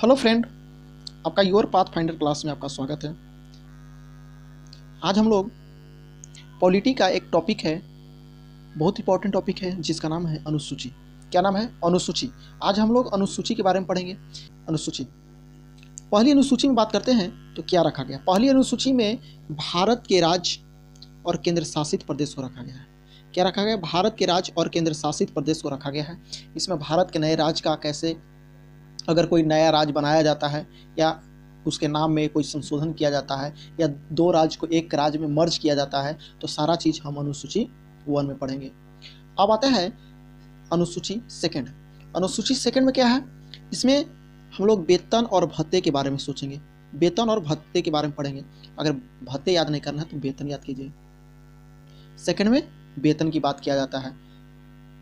Hello friend, आपका your path finder class में आपका स्वागत है। आज हम लोग पॉलिटी का एक टॉपिक है, बहुत इंपॉर्टेंट टॉपिक है जिसका नाम है अनुसूची। क्या नाम है? अनुसूची। आज हम लोग अनुसूची के बारे में पढ़ेंगे। अनुसूची, पहली अनुसूची में बात करते हैं तो क्या रखा गया। पहली अनुसूची में भारत के राज्य और केंद्र शासित प्रदेश को रखा गया है। क्या रखा गया? भारत के राज्य और केंद्र शासित प्रदेश को रखा गया है। इसमें भारत के नए राज्य का कैसे, अगर कोई नया राज्य बनाया जाता है या उसके नाम में कोई संशोधन किया जाता है या दो राज्य को एक राज्य में मर्ज किया जाता है, तो सारा चीज़ हम अनुसूची 1 में पढ़ेंगे। अब आता है अनुसूची सेकंड। अनुसूची सेकंड में क्या है? इसमें हम लोग वेतन और भत्ते के बारे में सोचेंगे। वेतन और भत्ते के बारे में पढ़ेंगे। अगर भत्ते याद नहीं करना है तो वेतन याद कीजिए। सेकंड में वेतन की बात किया जाता है,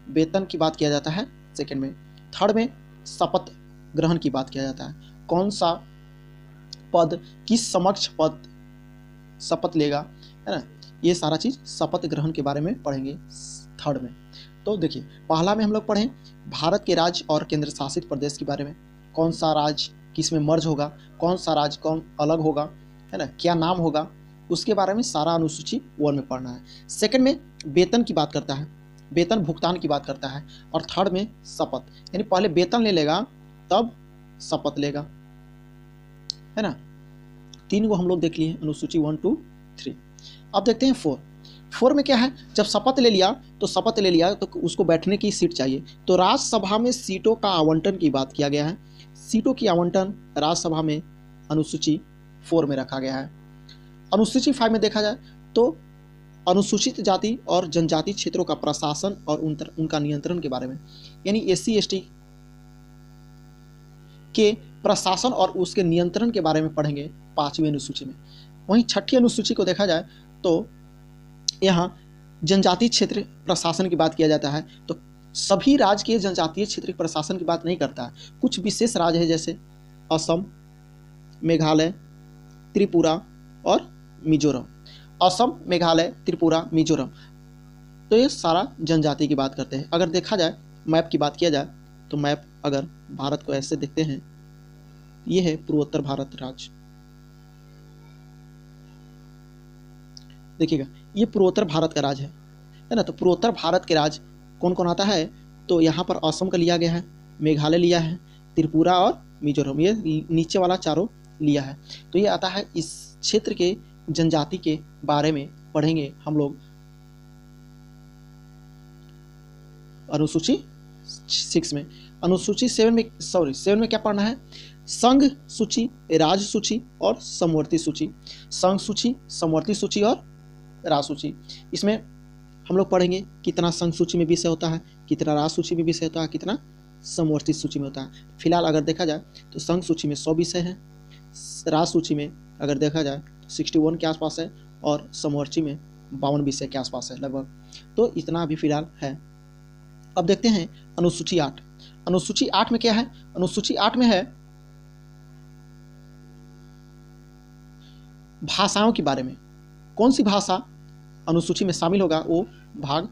वेतन की बात किया जाता है सेकंड में। थर्ड में शपथ ग्रहण की बात किया जाता है। कौन सा पद किस समक्ष पद शपथ लेगा, है ना, ये सारा चीज शपथ ग्रहण के बारे में पढ़ेंगे थर्ड में। तो देखिए, पहला में हम लोग पढ़ें भारत के राज्य और केंद्र शासित प्रदेश के बारे में। कौन सा राज्य किस में मर्ज होगा, कौन सा राज्य कौन अलग होगा, है ना, क्या नाम होगा, उसके बारे में सारा अनुसूची 1 में पढ़ना है। सेकंड में वेतन की बात करता है, वेतन भुगतान की बात करता है। और थर्ड में शपथ, यानी पहले वेतन ले लेगा तब शपथ लेगा, है ना। 3 को हम लोग देख लिए अनुसूची 1, 2, 3। अब देखते हैं 4। 4 में क्या है? जब शपथ ले लिया तो उसको बैठने की सीट चाहिए। तो राज्यसभा में सीटों का आवंटन की बात किया गया है। सीटों की आवंटन राज्यसभा में अनुसूची 4 में रखा गया है। अनुसूची 5 में देखा जाए तो अनुसूचित जाति और जनजाति क्षेत्रों का प्रशासन और उनका नियंत्रण के बारे में, यानी SC ST के प्रशासन और उसके नियंत्रण के बारे में पढ़ेंगे 5वीं अनुसूची में। वहीं 6ठी अनुसूची को देखा जाए तो यहाँ जनजातीय क्षेत्र प्रशासन की बात किया जाता है। तो सभी राज्य के जनजातीय क्षेत्र प्रशासन की बात नहीं करता है। कुछ विशेष राज्य है जैसे असम, मेघालय, त्रिपुरा और मिजोरम। असम, मेघालय, त्रिपुरा, मिजोरम, तो ये सारा जनजाति की बात करते हैं। अगर देखा जाए, मैप की बात किया जाए तो मैप अगर भारत को ऐसे देखते हैं, ये है पूर्वोत्तर भारत राज्य। देखिएगा, ये पूर्वोत्तर भारत का राज्य है ना। तो पूर्वोत्तर भारत के राज्य कौन कौन आता है? तो यहाँ पर असम का लिया गया है, मेघालय लिया है, त्रिपुरा और मिजोरम, ये नीचे वाला चारों लिया है। तो ये आता है, इस क्षेत्र के जनजाति के बारे में पढ़ेंगे हम लोग अनुसूची 6 में। अनुसूची 7 में क्या पढ़ना है? संघ सूची, राज्य सूची और समवर्ती सूची। संघ सूची, समवर्ती सूची और राज्य सूची। इसमें हम लोग पढ़ेंगे कितना संघ सूची में विषय होता है, कितना राज्य सूची में विषय होता है, कितना समवर्ती सूची में होता है। फिलहाल अगर देखा जाए तो संघ सूची में 100 विषय है, राज्य सूची में अगर देखा जाए 61 के आसपास है और समवर्ती में 52 विषय के आसपास है लगभग। तो इतना अभी फिलहाल है। अब देखते हैं अनुसूची 8। अनुसूची 8 में क्या है? अनुसूची 8 में है भाषाओं के बारे में। कौन सी भाषा अनुसूची में शामिल होगा, वो भाग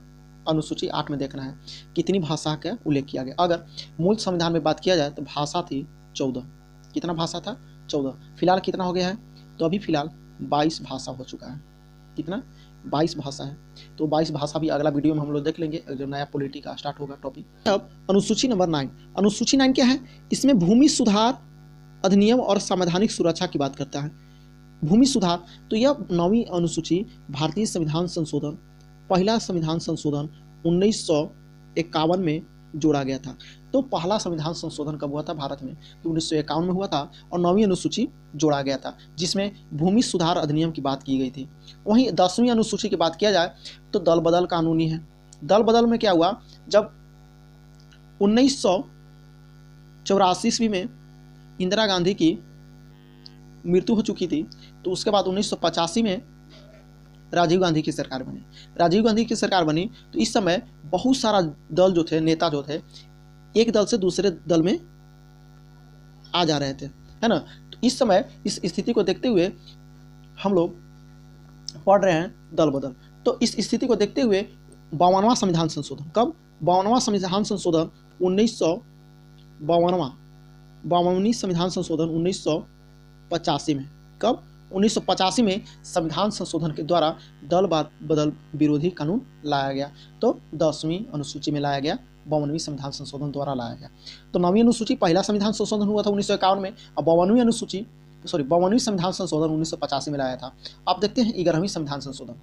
अनुसूची 8 में देखना है। कितनी भाषा का उल्लेख किया गया। अगर मूल संविधान में बात किया जाए तो भाषा थी 14। कितना भाषा था? 14। फिलहाल कितना हो गया है? तो अभी फिलहाल 22 भाषा हो चुका है। कितना? 22 भाषा है। तो 22 भाषा भी अगला वीडियो में हम लोग देख लेंगे, जो नया पॉलिटी का स्टार्ट होगा टॉपिक। अब अनुसूची नंबर 9। अनुसूची 9 क्या है? इसमें भूमि सुधार अधिनियम और संवैधानिक सुरक्षा की बात करता है। भूमि सुधार, तो यह 9वीं अनुसूची भारतीय संविधान संशोधन, पहला संविधान संशोधन 1951 में जोड़ा गया था। तो पहला संविधान संशोधन कब हुआ था भारत में? तो 1951 में हुआ था और 9वीं अनुसूची जोड़ा गया था, जिसमें भूमि सुधार अधिनियम की बात की गई थी। वहीं 10वीं अनुसूची की बात किया जाए तो दल बदल कानूनी है। दल बदल में क्या हुआ? जब 1984 ईस्वी में इंदिरा गांधी की मृत्यु हो चुकी थी, तो उसके बाद 1985 में राजीव गांधी की सरकार बनी। राजीव गांधी की सरकार बनी तो इस समय बहुत सारा दल जो थे, नेता जो थे, एक दल से दूसरे दल में आ जा रहे थे, है ना। तो इस समय इस स्थिति को देखते हुए हम लोग पढ़ रहे हैं दल बदल। तो इस स्थिति को देखते हुए 52वां संविधान संशोधन, कब? 52वां संविधान संशोधन 1952 52वीं संविधान संशोधन 1985 में। कब? 1985 में संविधान संशोधन के द्वारा दल बदल विरोधी कानून लाया गया। तो 10वीं अनुसूची में लाया गया, 52वीं संविधान संशोधन द्वारा लाया गया। तो 9वीं अनुसूची पहला संविधान संशोधन हुआ था 1951 में, और 52वीं संविधान संशोधन 1985 में लाया था। आप देखते हैं 11वीं संविधान संशोधन,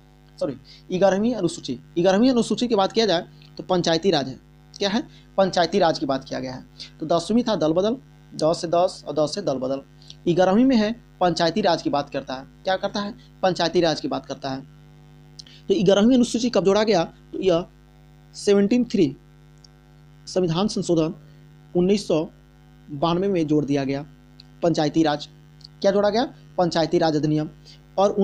11वीं अनुसूची। 11वीं अनुसूची की बात किया जाए तो पंचायती राज है। क्या है? पंचायती राज की बात किया गया है। तो 10वीं था दल बदल, 10 से 10 और 10 से दल बदल। 11वीं में है पंचायती राज की बात करता है। क्या करता है? पंचायती राज की बात करता है। तो 11वीं अनुसूची कब जोड़ा गया? तो यह 17(3) संविधान संशोधन 1992 में जोड़ दिया गया पंचायती राज। क्या जोड़ा गया? पंचायती राज अधिनियम। और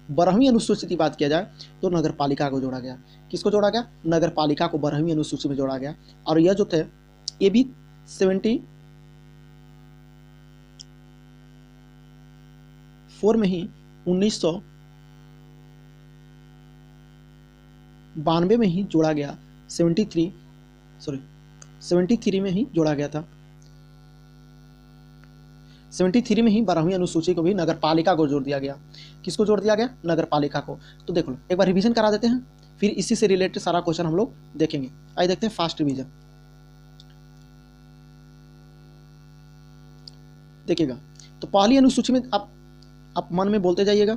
12वीं अनुसूची की बात किया जाए तो नगर पालिका को जोड़ा गया। किसको जोड़ा गया? नगर पालिका को 12वीं अनुसूची में जोड़ा गया। और यह जो थे ये भी 74 में ही 1992 में ही जोड़ा गया। 73 में ही जोड़ा गया था। 73 में ही 12वीं अनुसूची को भी नगर पालिका को जोड़ दिया गया। किसको जोड़ दिया गया? नगर पालिका को। तो देख लो, एक बार रिवीजन करा देते हैं, फिर इसी से रिलेटेड सारा क्वेश्चन हम लोग देखेंगे। आइए देखते हैं फास्ट रिवीजन। देखिएगा, तो पहली अनुसूची में आप मन में बोलते जाइएगा।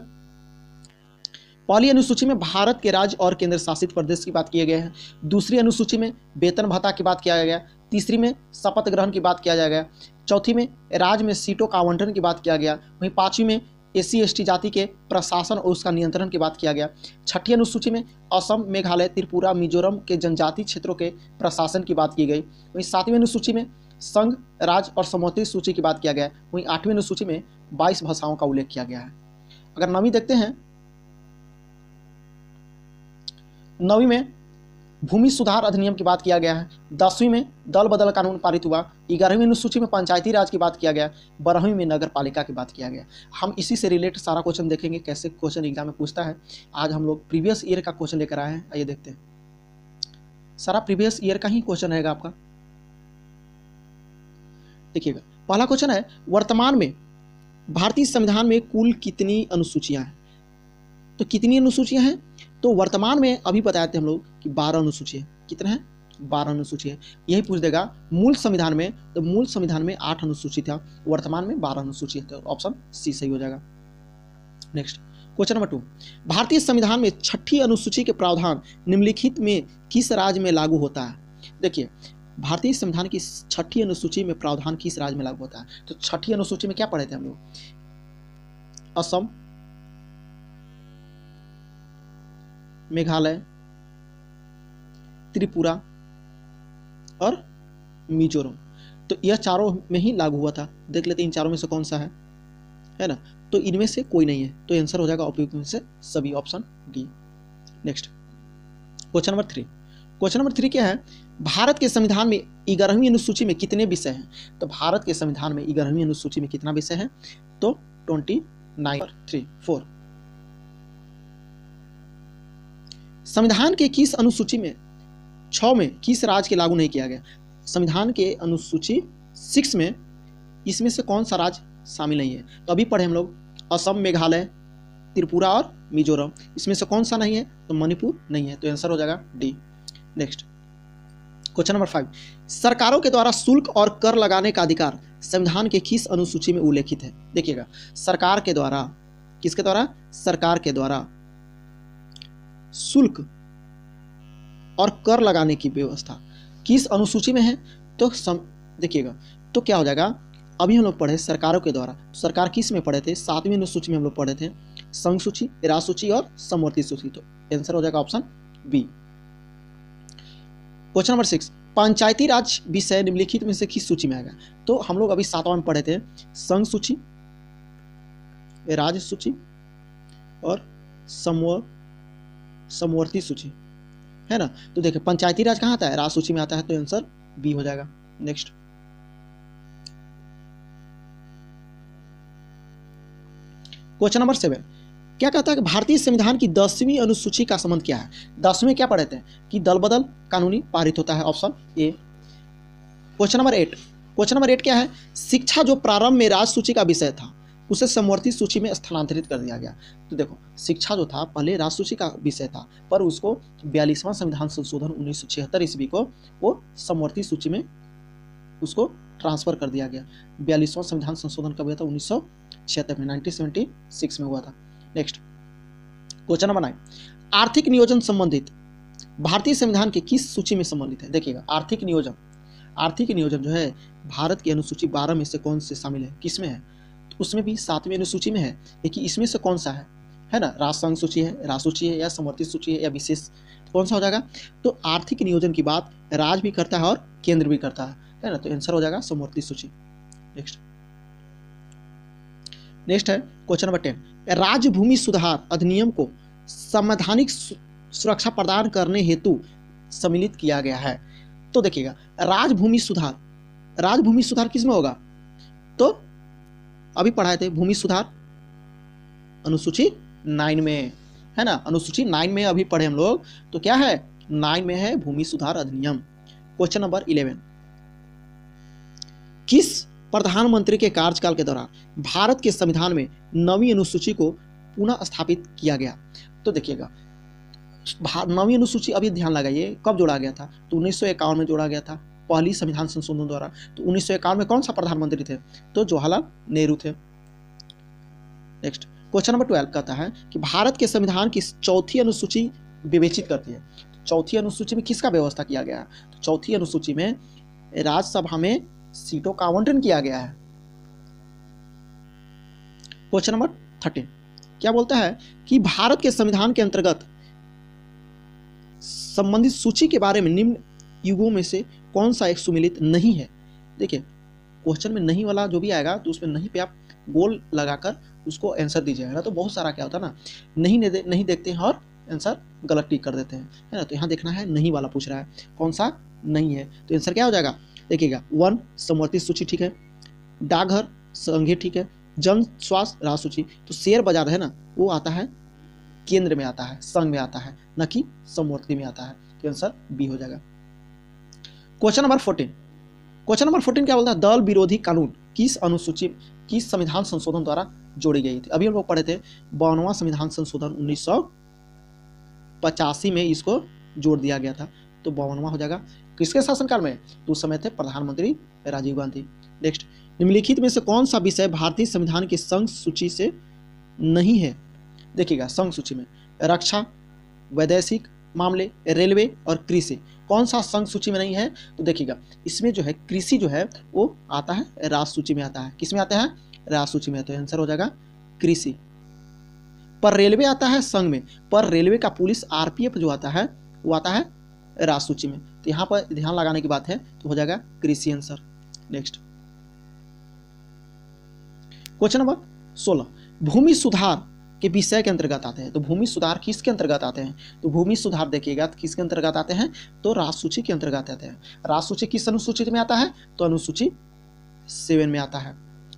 पहली अनुसूची में भारत के राज्य और केंद्र शासित प्रदेश की बात किया गया है। दूसरी अनुसूची में वेतन भत्ता की बात किया गया। तीसरी में शपथ ग्रहण की बात किया जाएगा। चौथी में राज्य में सीटों का आवंटन की बात किया गया। वहीं 5वीं में SC/ST जाति के प्रशासन और उसका नियंत्रण की बात किया गया। 6ठी अनुसूची में असम, मेघालय, त्रिपुरा, मिजोरम के जनजातीय क्षेत्रों के प्रशासन की बात की गई। वहीं 7वीं अनुसूची में संघ, राज्य और समवर्ती सूची की बात किया गया। वहीं 8वीं अनुसूची में 22 भाषाओं का उल्लेख किया गया है। अगर 9वीं देखते हैं, 9वीं में भूमि सुधार अधिनियम की बात किया गया है। 10वीं में दल बदल कानून पारित हुआ। 11वीं अनुसूची में पंचायती राज की बात किया गया। 12वीं में नगर पालिका की बात किया गया। हम इसी से रिलेटेड सारा क्वेश्चन देखेंगे, कैसे क्वेश्चन एग्जाम में पूछता है। आज हम लोग प्रीवियस ईयर का क्वेश्चन लेकर आए हैं। आइए देखते हैं, सारा प्रीवियस ईयर का ही क्वेश्चन रहेगा आपका। देखिएगा, पहला क्वेश्चन है, वर्तमान में भारतीय संविधान में कुल कितनी अनुसूचियां हैं? तो कितनी अनुसूचियां हैं? तो वर्तमान में अभी बताए थे हम लोग कि 12 अनुसूची है। कितना है? 12 अनुसूची है। यही पूछ देगा मूल संविधान में, तो मूल संविधान में 8 अनुसूची था, वर्तमान में 12 अनुसूची है। तो ऑप्शन सी सही हो जाएगा। नेक्स्ट क्वेश्चन नंबर 2, भारतीय संविधान में 6ठी अनुसूची के प्रावधान निम्नलिखित में किस राज्य में लागू होता है? देखिए, भारतीय संविधान की 6ठी अनुसूची में प्रावधान किस राज्य में लागू होता है? तो 6ठी अनुसूची में क्या पढ़े थे हम लोग? असम, मेघालय, त्रिपुरा और मिजोरम। तो यह चारों में ही लागू हुआ था। देख लेते हैं इन चारों में से कौन सा है ना? तो इनमें से कोई नहीं है, तो आंसर हो जाएगा उपयुक्त में से सभी, option D. Next question number 3। Question number 3 क्या है? भारत के संविधान में 11वीं अनुसूची में कितने विषय हैं? तो भारत के संविधान में 11वीं अनुसूची में कितना विषय है? तो 4 संविधान के किस अनुसूची में 6 में किस राज्य के लागू नहीं किया गया? संविधान के अनुसूची 6 में इसमें से कौन सा राज्य शामिल नहीं है? तो अभी पढ़े हम लोग असम, मेघालय, त्रिपुरा और मिजोरम। इसमें से कौन सा नहीं है? तो मणिपुर नहीं है। तो आंसर हो जाएगा डी। नेक्स्ट क्वेश्चन नंबर 5, सरकारों के द्वारा शुल्क और कर लगाने का अधिकार संविधान के किस अनुसूची में उल्लेखित है? देखिएगा, सरकार के द्वारा, किसके द्वारा? सरकार के द्वारा शुल्क और कर लगाने की व्यवस्था किस अनुसूची में है? तो देखिएगा, तो क्या हो जाएगा? अभी हम लोग पढ़े सरकारों के द्वारा, सरकार किस में पढ़े थे? 7वीं अनुसूची में हम लोग पढ़े थे, संघ सूची, राज्य सूची और समवर्ती सूची। तो आंसर हो जाएगा ऑप्शन बी। क्वेश्चन नंबर 6, पंचायती राज विषय निम्नलिखित में से किस सूची में आएगा? तो हम लोग अभी 7वां में पढ़े थे, संघ सूची, राज्य सूची और समवर्ती सूची, है ना? तो देखिए, पंचायती राज कहाँ आता है? राज्य सूची में आता है। तो आंसर बी हो जाएगा। नेक्स्ट क्वेश्चन नंबर 7, क्या कहता है कि भारतीय संविधान की 10वीं अनुसूची का संबंध क्या है? 10वीं में क्या पढ़े थे कि दल बदल कानूनी पारित होता है, option A. Question number 8, question number 8 क्या है? शिक्षा जो प्रारंभ में राज सूची का विषय था उसे समवर्ती सूची में स्थानांतरित कर दिया गया। तो देखो, शिक्षा जो था पहले राज सूची का विषय था, पर उसको 42वां संविधान संशोधन 1976 ईस्वी को वो समवर्ती सूची में उसको ट्रांसफर कर दिया गया। 42वां संविधान संशोधन कब हुआ था? 1976 में, 1976 में हुआ था। नेक्स्ट क्वेश्चन नंबर 9, आर्थिक नियोजन संबंधित भारतीय संविधान के किस सूची में सम्मिलित है? देखिएगा, आर्थिक नियोजन जो है भारत की अनुसूची 12 में से कौन से शामिल है, किस में है? तो उसमें भी 7वीं अनुसूची में है, लेकिन इसमें से कौन सा है ना? राजसंघ सूची है, राजसूची है, या समवर्ती सूची है, या विशेष, कौन सा हो जाएगा? तो आर्थिक नियोजन की बात राज्य भी करता है और केंद्र भी करता है ना? तो आंसर हो जाएगा समवर्ती सूची। नेक्स्ट है क्वेश्चन नंबर 10, राज्य भूमि सुधार अधिनियम को संवैधानिक सुरक्षा प्रदान करने हेतु सम्मिलित किया गया है। तो देखिएगा, राजभूमि सुधार किस में होगा? तो अभी पढ़ाए थे भूमि सुधार अनुसूची 9 में, है ना? अनुसूची 9 में अभी पढ़े हम लोग। तो क्या है? 9 में है भूमि सुधार अधिनियम। क्वेश्चन नंबर 11, किस प्रधानमंत्री के कार्यकाल के दौरान भारत के संविधान में 9वीं अनुसूची को पुनः स्थापित किया गया? तो देखिएगा, 9वीं अनुसूची अभी ध्यान लगाइए कब जोड़ा गया था? तो 1951 में जोड़ा गया था, पहली संविधान संशोधन द्वारा। तो 1951 में कौन सा प्रधानमंत्री थे? तो जवाहरलाल नेहरू थे। नेक्स्ट क्वेश्चन नंबर 12 कहता है कि भारत के संविधान की चौथी अनुसूची विवेचित करती है। चौथी अनुसूची में किसका व्यवस्था किया गया है? तो चौथी अनुसूची में राज्यसभा में सीटों का आवंटन किया गया है। क्वेश्चन नंबर 13 क्या बोलता है कि भारत के संविधान के अंतर्गत संबंधित सूची के बारे में निम्न युगों में से कौन सा एक सुमिलित नहीं है? देखिए, क्वेश्चन में नहीं वाला जो भी आएगा तो उसमें नहीं पे आप गोल लगाकर उसको आंसर दीजिएगा ना। तो बहुत सारा क्या होता है ना, नहीं देखते हैं और आंसर गलत टिक कर देते हैं, है ना? तो यहाँ देखना है नहीं वाला पूछ रहा है, कौन सा नहीं है? तो आंसर क्या हो जाएगा? देखिएगा, 1 समवर्ती सूची ठीक है, डाकघर संघीय ठीक है, जन स्वास्थ्य राज सूची। तो शेयर बाजार है ना, वो आता है केंद्र में आता है, संघ में आता है, न कि समवर्ती में आता है। तो आंसर बी हो जाएगा। क्वेश्चन नंबर 14 क्या बोलता है? दल विरोधी कानून किस अनुसूची, किस संविधान संशोधन द्वारा जोड़ी गई थी? अभी हम लोग पढ़े थे 52वां संविधान संशोधन 1985 में इसको जोड़ दिया गया था। तो 52वां हो जाएगा। किसके शासनकाल में? तो उस समय थे प्रधानमंत्री राजीव गांधी। नेक्स्ट, निम्नलिखित में से कौन सा विषय भारतीय संविधान की संघ सूची से नहीं है? देखिएगा, संघ सूची में रक्षा, वैदेशिक मामले, रेलवे और कृषि, कौन सा संघ सूची में नहीं है? तो देखिएगा, इसमें जो है कृषि जो है वो आता है राज सूची में आता है। किस में आता है? राज सूची में। तो आंसर हो जाएगा कृषि। पर रेलवे आता है संघ में, पर रेलवे का पुलिस आरपीएफ जो आता है वो आता है राज सूची में। तो यहाँ पर ध्यान लगाने की बात है, तो हो जाएगा कृषि आंसर। नेक्स्ट क्वेश्चन नंबर 16, भूमि सुधार के विषय के अंतर्गत आते हैं। तो भूमि सुधार किसके अंतर्गत आते हैं? तो भूमि सुधार देखिएगा तो किसके अंतर्गत आते हैं? तो राजसूची के अंतर्गत आते हैं। राजसूची किस अनुसूची में आता है? तो अनुसूची 7 में आता है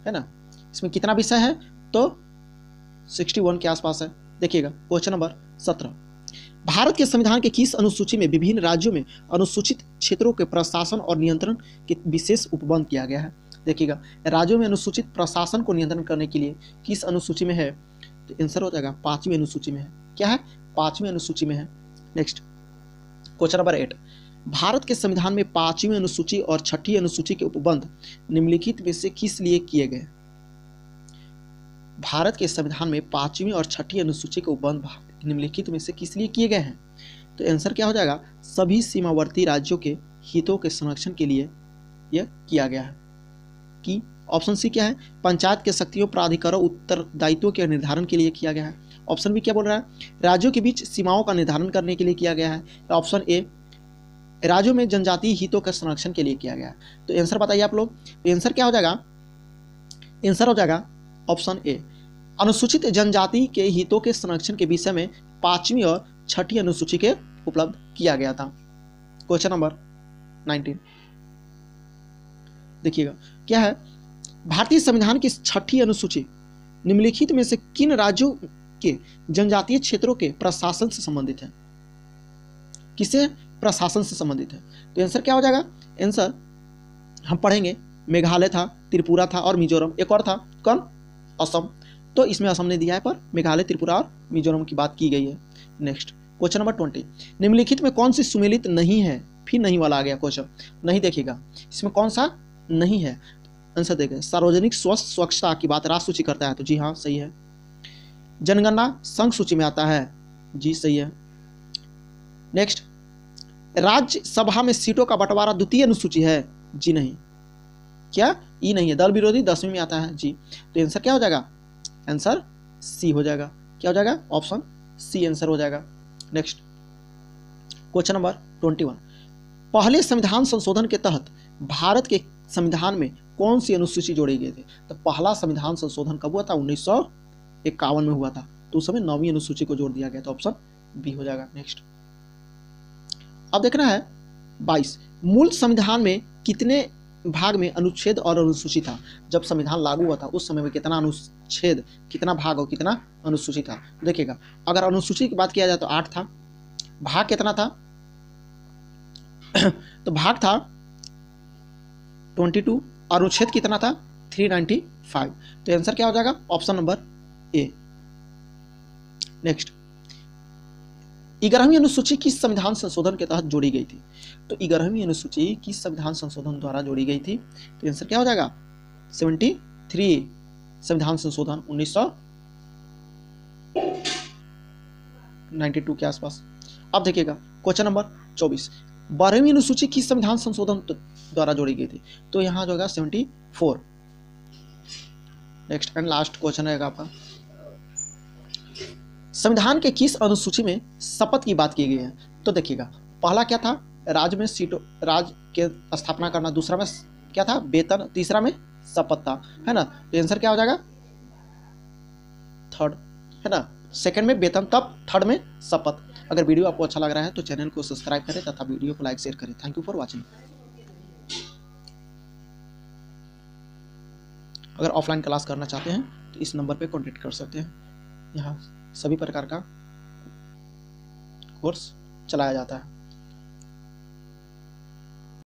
ना? इसमें कितना विषय है? तो 61 के आसपास है। देखिएगा, क्वेश्चन नंबर 17, भारत के संविधान के किस अनुसूची में विभिन्न राज्यों में अनुसूचित क्षेत्रों के प्रशासन और नियंत्रण के विशेष उपबंध किया गया है? देखिएगा, राज्यों में अनुसूचित प्रशासन को नियंत्रण करने के लिए किस अनुसूची में है? तो आंसर हो जाएगा 5वीं अनुसूची में है। क्या है? 5वीं अनुसूची में है। नेक्स्ट क्वेश्चन नंबर 8, भारत के संविधान में 5वीं अनुसूची और 6ठी अनुसूची के उपबंध निम्नलिखित में से किस लिए किए गए? भारत के संविधान में 5वीं और 6ठी अनुसूची के उपबंध निम्नलिखित में से किस लिए किए गए हैं? तो आंसर क्या हो जाएगा? सभी सीमावर्ती राज्यों के हितों के संरक्षण के लिए यह किया गया है। कि ऑप्शन सी क्या है? पंचायत के शक्तियों, प्राधिकारों, उत्तरदायित्वों के निर्धारण के लिए किया गया है। ऑप्शन बी क्या बोल रहा है? राज्यों के बीच सीमाओं का निर्धारण करने के लिए किया गया है। ऑप्शन ए, राज्यों में जनजातीय हितों के संरक्षण के लिए किया गया है। तो आंसर बताइए आप लोग। तो आंसर क्या हो जाएगा? आंसर हो जाएगा ऑप्शन ए, अनुसूचित जनजाति के हितों के संरक्षण के विषय में 5वीं और 6ठी अनुसूची के उपलब्ध किया गया था। क्वेश्चन नंबर 19 देखिएगा, क्या है? भारतीय संविधान की 6ठी अनुसूची निम्नलिखित में से किन राज्यों के जनजातीय क्षेत्रों के प्रशासन से संबंधित है? किसे प्रशासन से संबंधित है? तो आंसर क्या हो जाएगा? आंसर हम पढ़ेंगे मेघालय था, त्रिपुरा था और मिजोरम, एक और था कौन, असम। तो इसमें असम ने दिया है, पर मेघालय, त्रिपुरा और मिजोरम की बात की गई है। नेक्स्ट क्वेश्चन नंबर 20, निम्नलिखित में कौन सी सुमेलित नहीं है, फिर नहीं वाला आ गया क्वेश्चन, नहीं देखिएगा इसमें कौन सा नहीं है, आंसर देखें। सार्वजनिक स्वच्छता की बात राष्ट्र सूची करता है, तो जी हाँ सही है। जनगणना संघ सूची में आता है, जी सही है। नेक्स्ट, राज्यसभा में सीटों का बंटवारा द्वितीय अनुसूची है, जी नहीं। क्या, ई नहीं है। दल विरोधी 10वीं में आता है, जी। तो आंसर क्या हो जाएगा, आंसर सी हो जाएगा। क्या हो जाएगा, ऑप्शन सी आंसर हो जाएगा। नेक्स्ट क्वेश्चन नंबर 21, पहले संविधान संशोधन के तहत भारत के संविधान में कौन सी अनुसूची जोड़ी गई थी। तो पहला संविधान संशोधन कब हुआ था, 1951 में हुआ था, तो उस समय 9वीं अनुसूची को जोड़ दिया गया, तो ऑप्शन बी हो जाएगा। नेक्स्ट अब देखना है 22, मूल संविधान में कितने भाग में अनुच्छेद और अनुसूची था। जब संविधान लागू हुआ था उस समय में कितना अनुच्छेद, कितना भाग और कितना अनुसूची था। देखिएगा, अगर अनुसूची की बात किया जाए तो 8 था, भाग कितना था तो भाग था 22, अनुच्छेद कितना था 395, तो आंसर क्या हो जाएगा, ऑप्शन नंबर ए। नेक्स्ट, 11वीं अनुसूची किस संविधान संशोधन के तहत जोड़ी गई थी। तो 11वीं अनुसूची किस संविधान संशोधन द्वारा जोड़ी गई थी, तो आंसर क्या हो जाएगा 73, संविधान संशोधन 1992 के आसपास। अब देखिएगा क्वेश्चन नंबर 24, 12वीं अनुसूची किस संविधान संशोधन द्वारा जोड़ी गई थी, तो यहाँ जो होगा 74। नेक्स्ट एंड लास्ट क्वेश्चन रहेगा आपका, संविधान के किस अनुसूची में शपथ की बात की गई है। तो देखिएगा, पहला क्या था, राज्य में सीटों, राज्य के स्थापना करना, दूसरा में क्या था, वेतन, तीसरा में शपथ था, है ना। तो आंसर क्या हो जाएगा, थर्ड, है ना। सेकंड में वेतन, तब थर्ड में शपथ। अगर वीडियो आपको अच्छा लग रहा है तो चैनल को सब्सक्राइब करें तथा वीडियो को लाइक शेयर करें। Thank you for watching. अगर ऑफलाइन क्लास करना चाहते हैं तो इस नंबर पे कॉन्टेक्ट कर सकते हैं, यहाँ सभी प्रकार का कोर्स चलाया जाता है।